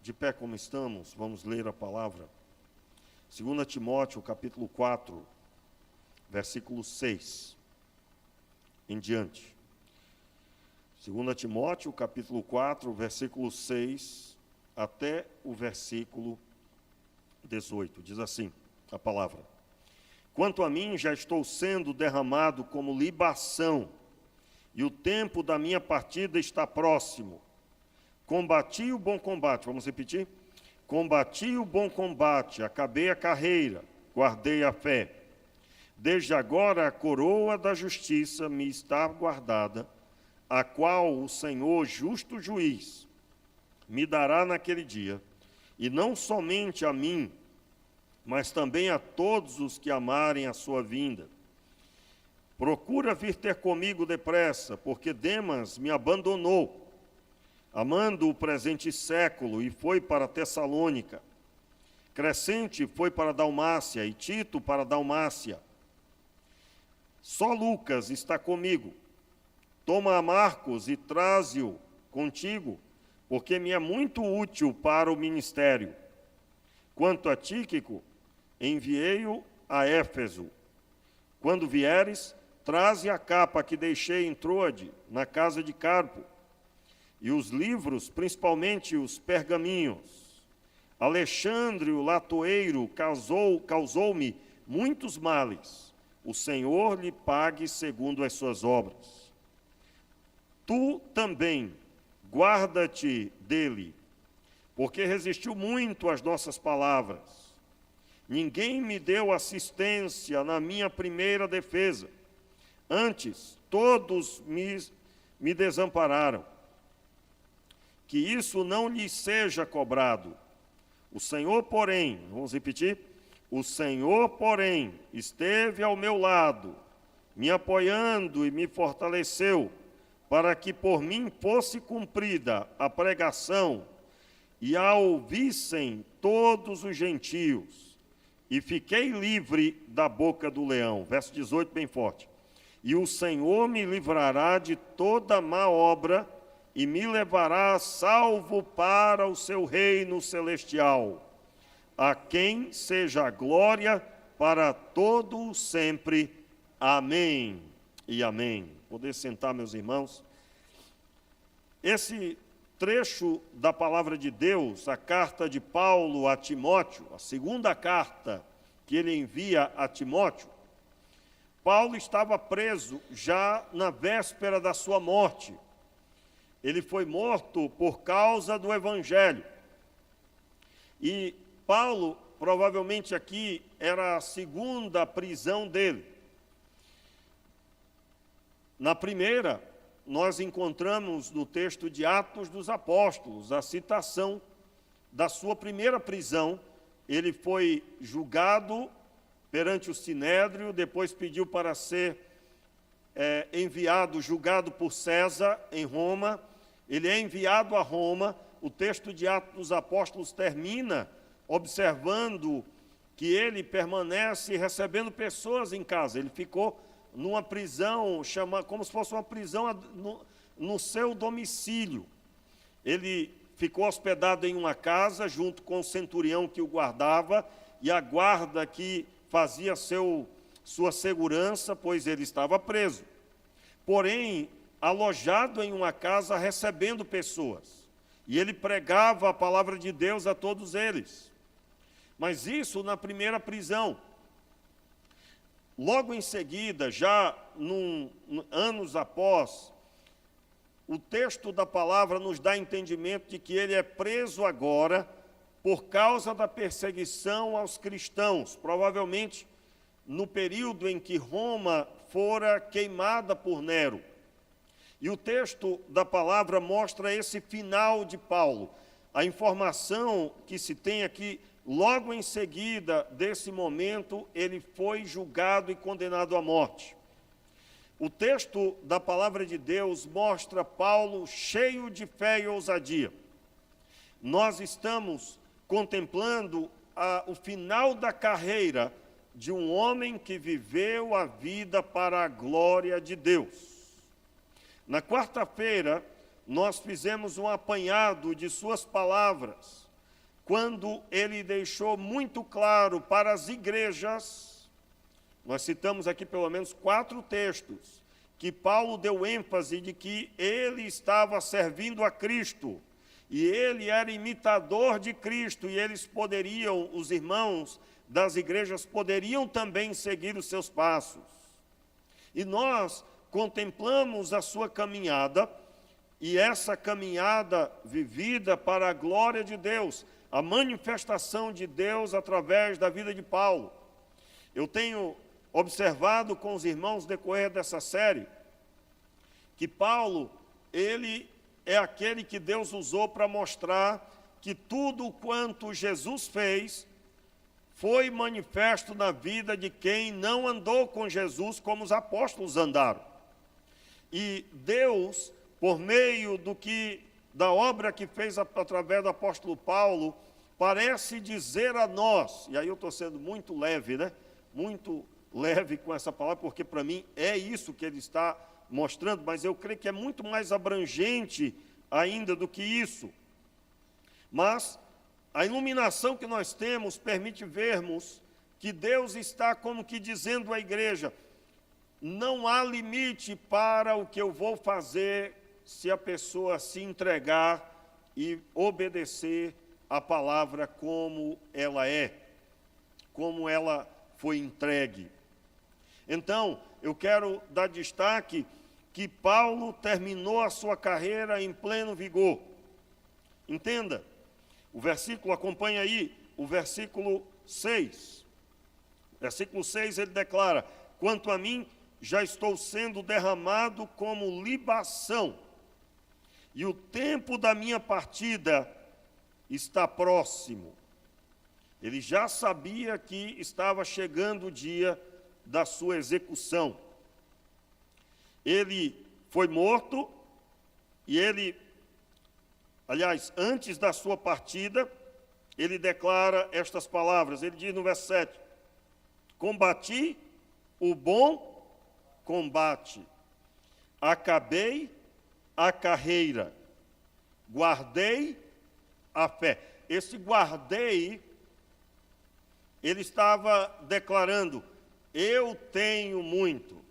De pé como estamos, vamos ler a palavra. 2 Timóteo, capítulo 4, versículo 6 em diante. 2 Timóteo, capítulo 4, versículo 6 até o versículo 18. Diz assim a palavra: Quanto a mim, já estou sendo derramado como libação, e o tempo da minha partida está próximo. Combati o bom combate, vamos repetir? Combati o bom combate, acabei a carreira, guardei a fé. Desde agora a coroa da justiça me está guardada, a qual o Senhor, justo juiz, me dará naquele dia, e não somente a mim, mas também a todos os que amarem a sua vinda. Procura vir ter comigo depressa, porque Demas me abandonou, amando o presente século, e foi para Tessalônica. Crescente foi para Dalmácia, e Tito para Dalmácia. Só Lucas está comigo. Toma a Marcos e traze-o contigo, porque me é muito útil para o ministério. Quanto a Tíquico, enviei-o a Éfeso. Quando vieres, traze a capa que deixei em Troade, na casa de Carpo, e os livros, principalmente os pergaminhos. Alexandre, o latoeiro, causou-me muitos males. O Senhor lhe pague segundo as suas obras. Tu também, guarda-te dele, porque resistiu muito às nossas palavras. Ninguém me deu assistência na minha primeira defesa. Antes, todos me desampararam. Que isso não lhe seja cobrado. O Senhor, porém, vamos repetir? O Senhor, porém, esteve ao meu lado, me apoiando e me fortaleceu, para que por mim fosse cumprida a pregação e a ouvissem todos os gentios. E fiquei livre da boca do leão. Verso 18, bem forte. E o Senhor me livrará de toda má obra e me levará salvo para o seu reino celestial. A quem seja a glória para todo o sempre. Amém e amém. Poder sentar, meus irmãos. Esse trecho da palavra de Deus, a carta de Paulo a Timóteo, a segunda carta que ele envia a Timóteo, Paulo estava preso já na véspera da sua morte. Ele foi morto por causa do Evangelho. E Paulo, provavelmente aqui, era a segunda prisão dele. Na primeira, nós encontramos no texto de Atos dos Apóstolos a citação da sua primeira prisão. Ele foi julgado perante o Sinédrio, depois pediu para ser julgado por César em Roma. Ele é enviado a Roma. O texto de Atos dos Apóstolos termina observando que ele permanece recebendo pessoas em casa. Ele ficou numa prisão, como se fosse uma prisão no seu domicílio. Ele ficou hospedado em uma casa, junto com o centurião que o guardava, e a guarda que fazia sua segurança, pois ele estava preso. Porém, alojado em uma casa, recebendo pessoas. E ele pregava a palavra de Deus a todos eles. Mas isso na primeira prisão. Logo em seguida, já anos após, o texto da palavra nos dá entendimento de que ele é preso agora por causa da perseguição aos cristãos, provavelmente no período em que Roma fora queimada por Nero. E o texto da palavra mostra esse final de Paulo. A informação que se tem aqui, logo em seguida desse momento, ele foi julgado e condenado à morte. O texto da palavra de Deus mostra Paulo cheio de fé e ousadia. Nós estamos contemplando o final da carreira de um homem que viveu a vida para a glória de Deus. Na quarta-feira, nós fizemos um apanhado de suas palavras quando ele deixou muito claro para as igrejas, nós citamos aqui pelo menos 4 textos, que Paulo deu ênfase de que ele estava servindo a Cristo, e ele era imitador de Cristo, e eles poderiam, os irmãos das igrejas poderiam também seguir os seus passos. E nós contemplamos a sua caminhada, e essa caminhada vivida para a glória de Deus, a manifestação de Deus através da vida de Paulo. Eu tenho observado com os irmãos no decorrer dessa série, que Paulo, ele é aquele que Deus usou para mostrar que tudo quanto Jesus fez foi manifesto na vida de quem não andou com Jesus como os apóstolos andaram. E Deus, por meio da obra que fez através do apóstolo Paulo, parece dizer a nós, e aí eu estou sendo muito leve, né? Muito leve com essa palavra, porque para mim é isso que ele está mostrando, mas eu creio que é muito mais abrangente ainda do que isso. Mas a iluminação que nós temos permite vermos que Deus está como que dizendo à igreja: não há limite para o que eu vou fazer se a pessoa se entregar e obedecer a palavra como ela é, como ela foi entregue. Então, eu quero dar destaque que Paulo terminou a sua carreira em pleno vigor. Entenda, o versículo, acompanha aí, o versículo 6. Versículo 6, ele declara: quanto a mim, já estou sendo derramado como libação, e o tempo da minha partida está próximo. Ele já sabia que estava chegando o dia da sua execução. Ele foi morto, e ele, aliás, antes da sua partida, ele declara estas palavras. Ele diz no verso 7, combati o bom combate, acabei a carreira, guardei a fé. Esse guardei, ele estava declarando: eu tenho muito,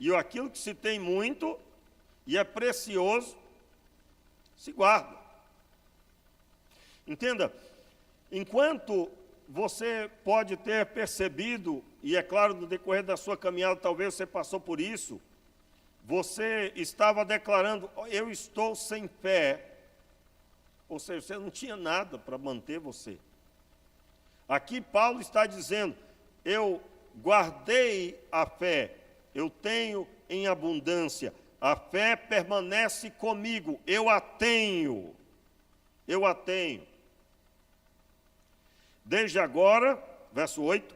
e aquilo que se tem muito e é precioso, se guarda. Entenda, enquanto você pode ter percebido, e é claro, no decorrer da sua caminhada, talvez você passou por isso, você estava declarando: eu estou sem fé, ou seja, você não tinha nada para manter você. Aqui Paulo está dizendo: eu guardei a fé, eu tenho em abundância, a fé permanece comigo, eu a tenho. Desde agora, verso 8,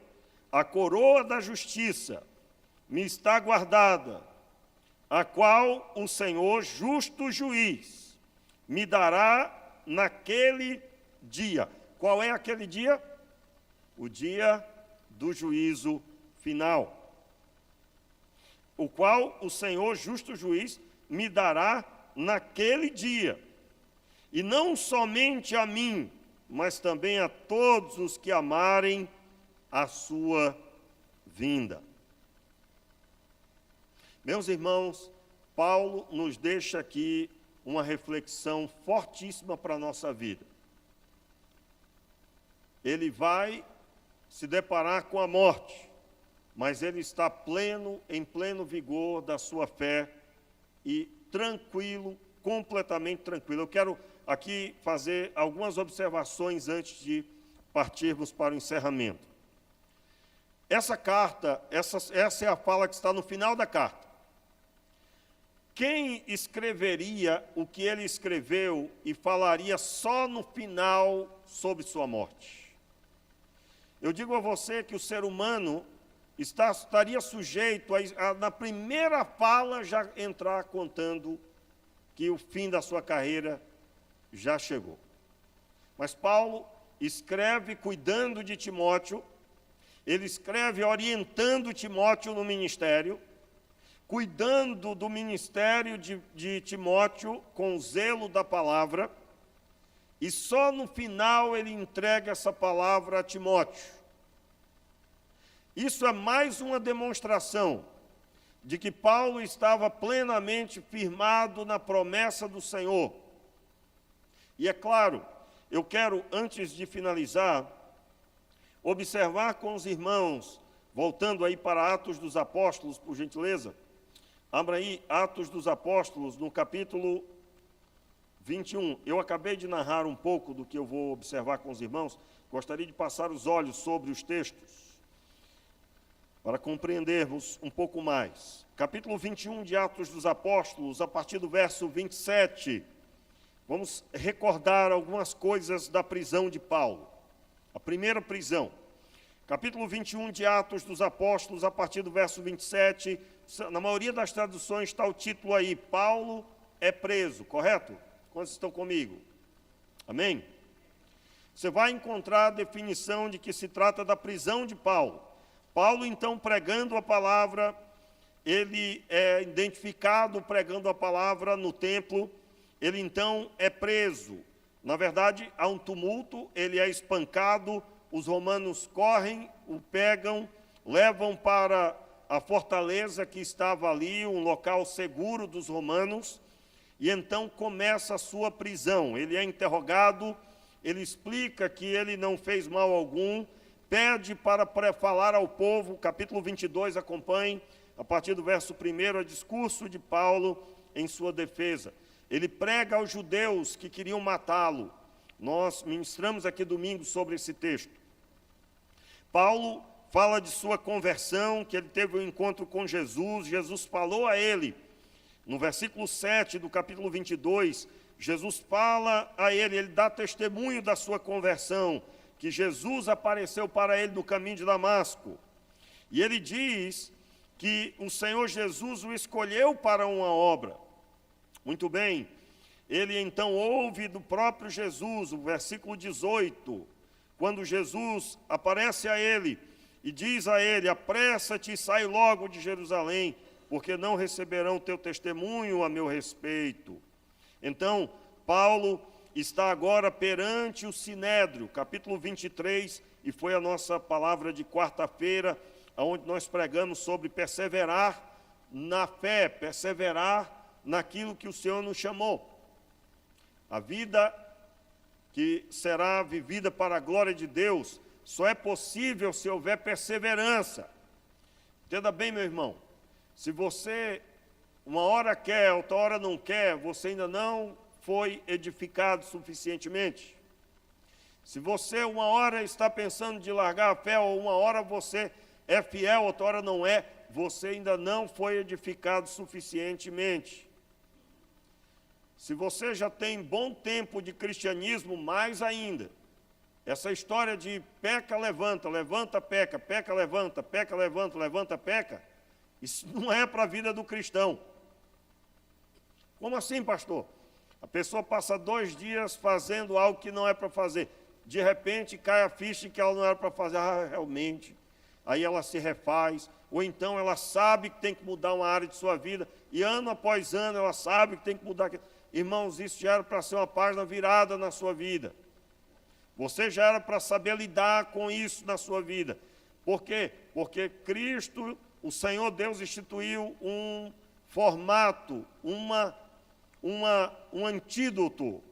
a coroa da justiça me está guardada, a qual o Senhor, justo juiz, me dará naquele dia. Qual é aquele dia? O dia do juízo final, o qual o Senhor, justo juiz, me dará naquele dia. E não somente a mim, mas também a todos os que amarem a sua vinda. Meus irmãos, Paulo nos deixa aqui uma reflexão fortíssima para a nossa vida. Ele vai se deparar com a morte, mas ele está em pleno vigor da sua fé e tranquilo, completamente tranquilo. Eu quero aqui fazer algumas observações antes de partirmos para o encerramento. Essa carta, essa é a fala que está no final da carta. Quem escreveria o que ele escreveu e falaria só no final sobre sua morte? Eu digo a você que o ser humano estaria sujeito a, na primeira fala, já entrar contando que o fim da sua carreira já chegou. Mas Paulo escreve cuidando de Timóteo, ele escreve orientando Timóteo no ministério, cuidando do ministério de Timóteo com o zelo da palavra, E só no final ele entrega essa palavra a Timóteo. Isso é mais uma demonstração de que Paulo estava plenamente firmado na promessa do Senhor. E é claro, eu quero, antes de finalizar, observar com os irmãos, voltando aí para Atos dos Apóstolos, por gentileza. Abra aí Atos dos Apóstolos, no capítulo 21. Eu acabei de narrar um pouco do que eu vou observar com os irmãos. Gostaria de passar os olhos sobre os textos, para compreendermos um pouco mais. Capítulo 21 de Atos dos Apóstolos, a partir do verso 27. Vamos recordar algumas coisas da prisão de Paulo. A primeira prisão. Capítulo 21 de Atos dos Apóstolos, a partir do verso 27. Na maioria das traduções está o título aí, Paulo é preso, correto? Quantos estão comigo? Amém? Você vai encontrar a definição de que se trata da prisão de Paulo. Paulo, então, pregando a palavra, ele é identificado pregando a palavra no templo, ele, então, é preso. Na verdade, há um tumulto, ele é espancado, os romanos correm, o pegam, levam para a fortaleza que estava ali, um local seguro dos romanos, e então começa a sua prisão. Ele é interrogado, ele explica que ele não fez mal algum, pede para falar ao povo, capítulo 22, acompanhe, a partir do verso 1, o discurso de Paulo em sua defesa. Ele prega aos judeus que queriam matá-lo. Nós ministramos aqui domingo sobre esse texto. Paulo fala de sua conversão, que ele teve um encontro com Jesus, Jesus falou a ele. No versículo 7 do capítulo 22, Jesus fala a ele dá testemunho da sua conversão, que Jesus apareceu para ele no caminho de Damasco. E ele diz que o Senhor Jesus o escolheu para uma obra. Muito bem, ele então ouve do próprio Jesus, o versículo 18, quando Jesus aparece a ele e diz a ele, apressa-te e sai logo de Jerusalém, porque não receberão teu testemunho a meu respeito. Então, Paulo está agora perante o Sinédrio, capítulo 23, e foi a nossa palavra de quarta-feira, onde nós pregamos sobre perseverar na fé, perseverar naquilo que o Senhor nos chamou. A vida que será vivida para a glória de Deus só é possível se houver perseverança. Entenda bem, meu irmão, se você uma hora quer, outra hora não quer, você ainda não foi edificado suficientemente. Se você uma hora está pensando de largar a fé, ou uma hora você é fiel, outra hora não é, você ainda não foi edificado suficientemente. Se você já tem bom tempo de cristianismo, mais ainda. Essa história de peca, levanta, levanta, peca, peca, levanta, levanta, peca, isso não é para a vida do cristão. Como assim, pastor? A pessoa passa 2 dias fazendo algo que não é para fazer. De repente cai a ficha que ela não era para fazer. Realmente. Aí ela se refaz. Ou então ela sabe que tem que mudar uma área de sua vida. E ano após ano ela sabe que tem que mudar. Irmãos, isso já era para ser uma página virada na sua vida. Você já era para saber lidar com isso na sua vida. Por quê? Porque Cristo, o Senhor Deus, instituiu um formato, um antídoto,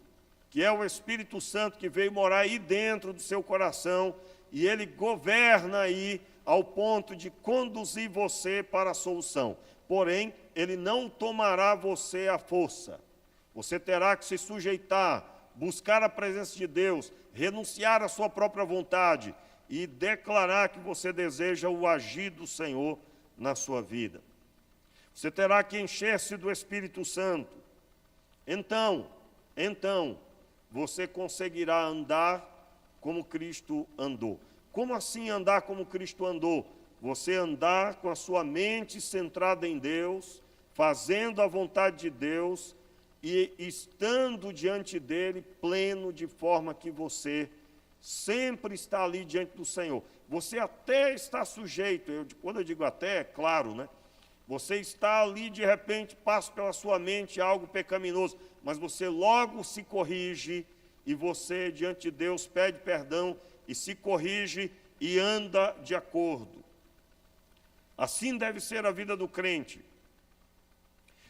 que é o Espírito Santo que veio morar aí dentro do seu coração, e ele governa aí ao ponto de conduzir você para a solução. Porém, ele não tomará você à força. Você terá que se sujeitar, buscar a presença de Deus, renunciar à sua própria vontade e declarar que você deseja o agir do Senhor na sua vida. Você terá que encher-se do Espírito Santo. Então, você conseguirá andar como Cristo andou. Como assim andar como Cristo andou? Você andar com a sua mente centrada em Deus, fazendo a vontade de Deus e estando diante dele pleno, de forma que você sempre está ali diante do Senhor. Você até está sujeito, quando eu digo até, é claro, né? Você está ali, de repente, passa pela sua mente algo pecaminoso, mas você logo se corrige e você, diante de Deus, pede perdão e se corrige e anda de acordo. Assim deve ser a vida do crente,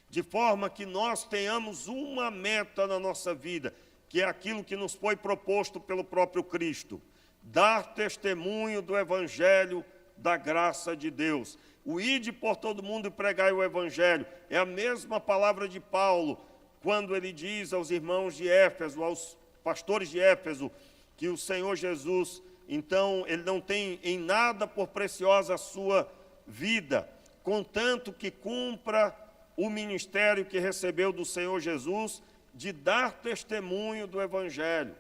de forma que nós tenhamos uma meta na nossa vida, que é aquilo que nos foi proposto pelo próprio Cristo: dar testemunho do Evangelho da graça de Deus. O ide por todo mundo e pregai o Evangelho é a mesma palavra de Paulo, quando ele diz aos irmãos de Éfeso, aos pastores de Éfeso, que o Senhor Jesus, então, ele não tem em nada por preciosa a sua vida, contanto que cumpra o ministério que recebeu do Senhor Jesus, de dar testemunho do Evangelho.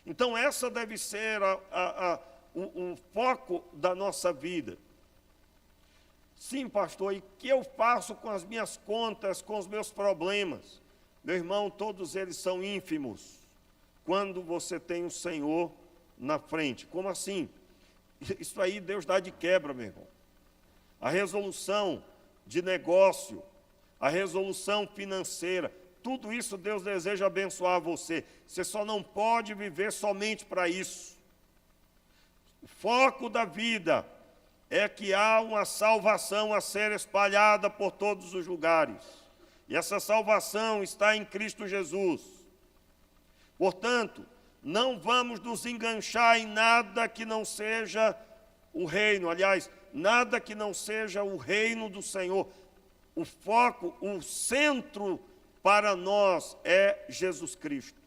Então, essa deve ser o foco da nossa vida. Sim, pastor, e o que eu faço com as minhas contas, com os meus problemas? Meu irmão, todos eles são ínfimos quando você tem o Senhor na frente. Como assim? Isso aí Deus dá de quebra, meu irmão. A resolução de negócio, a resolução financeira, tudo isso Deus deseja abençoar você. Você só não pode viver somente para isso. O foco da vida é que há uma salvação a ser espalhada por todos os lugares. E essa salvação está em Cristo Jesus. Portanto, não vamos nos enganchar em nada que não seja o reino. Aliás, nada que não seja o reino do Senhor. O foco, o centro para nós é Jesus Cristo.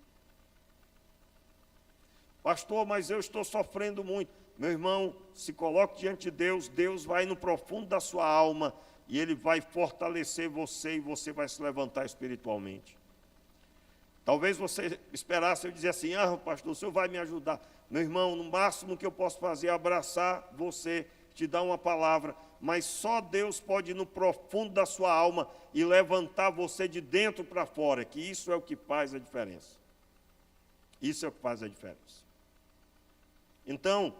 Pastor, mas eu estou sofrendo muito. Meu irmão, se coloque diante de Deus, Deus vai no profundo da sua alma e Ele vai fortalecer você e você vai se levantar espiritualmente. Talvez você esperasse eu dizer assim: pastor, o senhor vai me ajudar. Meu irmão, no máximo que eu posso fazer é abraçar você, te dar uma palavra, mas só Deus pode ir no profundo da sua alma e levantar você de dentro para fora, que isso é o que faz a diferença. Isso é o que faz a diferença. Então,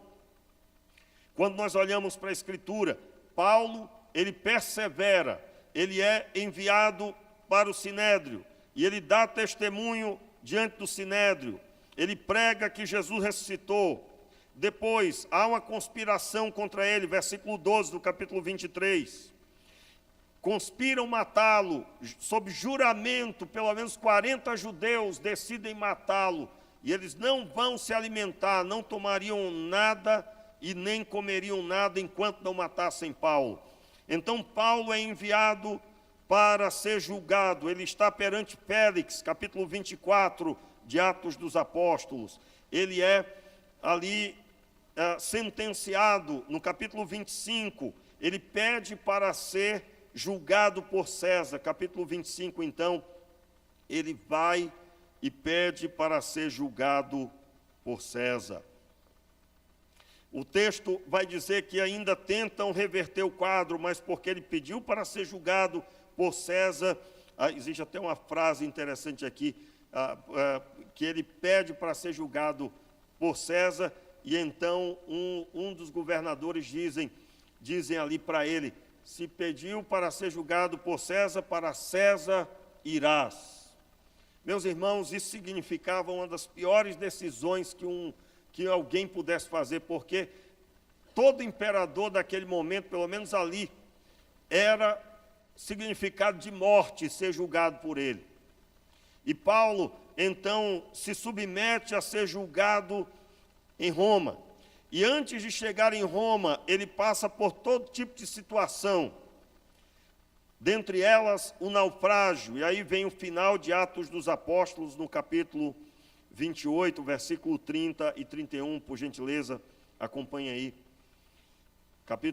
quando nós olhamos para a Escritura, Paulo, ele persevera, ele é enviado para o Sinédrio, e ele dá testemunho diante do Sinédrio, ele prega que Jesus ressuscitou. Depois, há uma conspiração contra ele, versículo 12 do capítulo 23. Conspiram matá-lo, sob juramento, pelo menos 40 judeus decidem matá-lo, e eles não vão se alimentar, não tomariam nada e nem comeriam nada enquanto não matassem Paulo. Então Paulo é enviado para ser julgado, ele está perante Félix, capítulo 24 de Atos dos Apóstolos. Ele é ali sentenciado, no capítulo 25, ele pede para ser julgado por César. Capítulo 25, então, ele vai e pede para ser julgado por César. O texto vai dizer que ainda tentam reverter o quadro, mas porque ele pediu para ser julgado por César, existe até uma frase interessante aqui, que ele pede para ser julgado por César, e então um dos governadores dizem ali para ele: se pediu para ser julgado por César, para César irás. Meus irmãos, isso significava uma das piores decisões que alguém pudesse fazer, porque todo imperador daquele momento, pelo menos ali, era significado de morte ser julgado por ele. E Paulo, então, se submete a ser julgado em Roma. E antes de chegar em Roma, ele passa por todo tipo de situação. Dentre elas, o naufrágio. E aí vem o final de Atos dos Apóstolos, no capítulo 28, versículo 30 e 31, por gentileza, acompanhe aí. Capítulo